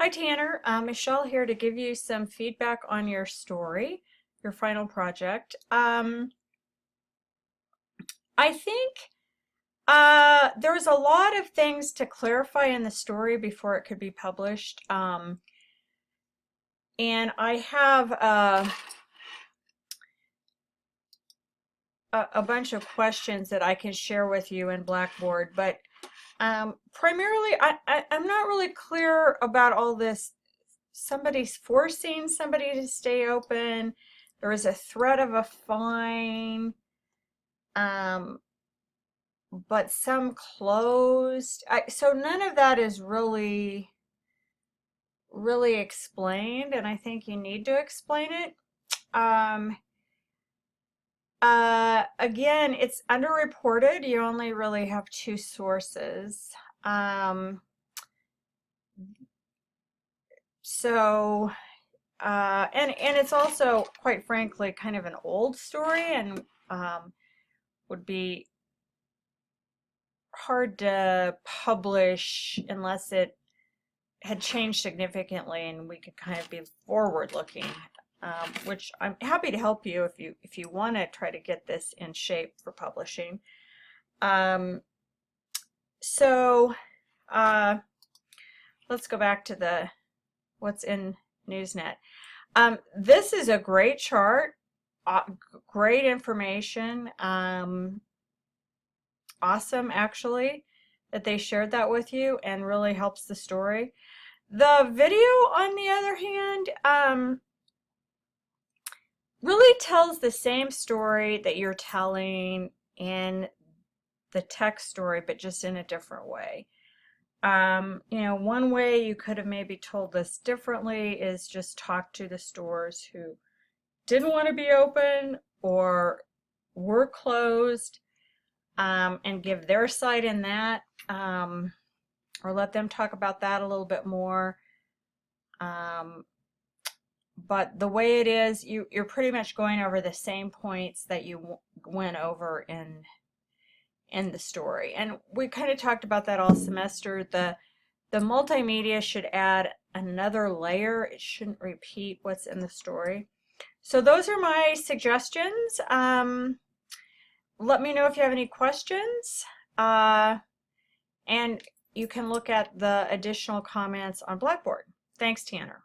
Hi Tanner, Michelle here to give you some feedback on your story, your final project. I think there was a lot of things to clarify in the story before it could be published. And I have a bunch of questions that I can share with you in Blackboard, but primarily I'm not really clear about all this. Somebody's forcing somebody to stay open. There is a threat of a fine, but some closed. So none of that is really explained, and I think you need to explain it. Again, it's underreported. You only really have two sources. So and it's also, quite frankly, kind of an old story, and would be hard to publish unless it had changed significantly and we could kind of be forward looking, which I'm happy to help you if you want to try to get this in shape for publishing. So let's go back to the what's in Newsnet. This is a great chart, great information. Awesome, actually, that they shared that with you, and really helps the story. The video, on the other hand, really tells the same story that you're telling in the text story, but just in a different way. You know, one way you could have maybe told this differently is just talk to the stores who didn't want to be open or were closed, and give their side in that, or let them talk about that a little bit more. But the way it is, you're pretty much going over the same points that you went over in the story, and we kind of talked about that all semester. The multimedia should add another layer. It shouldn't repeat what's in the story. So those are my suggestions. Let me know if you have any questions, and you can look at the additional comments on Blackboard. Thanks, Tanner.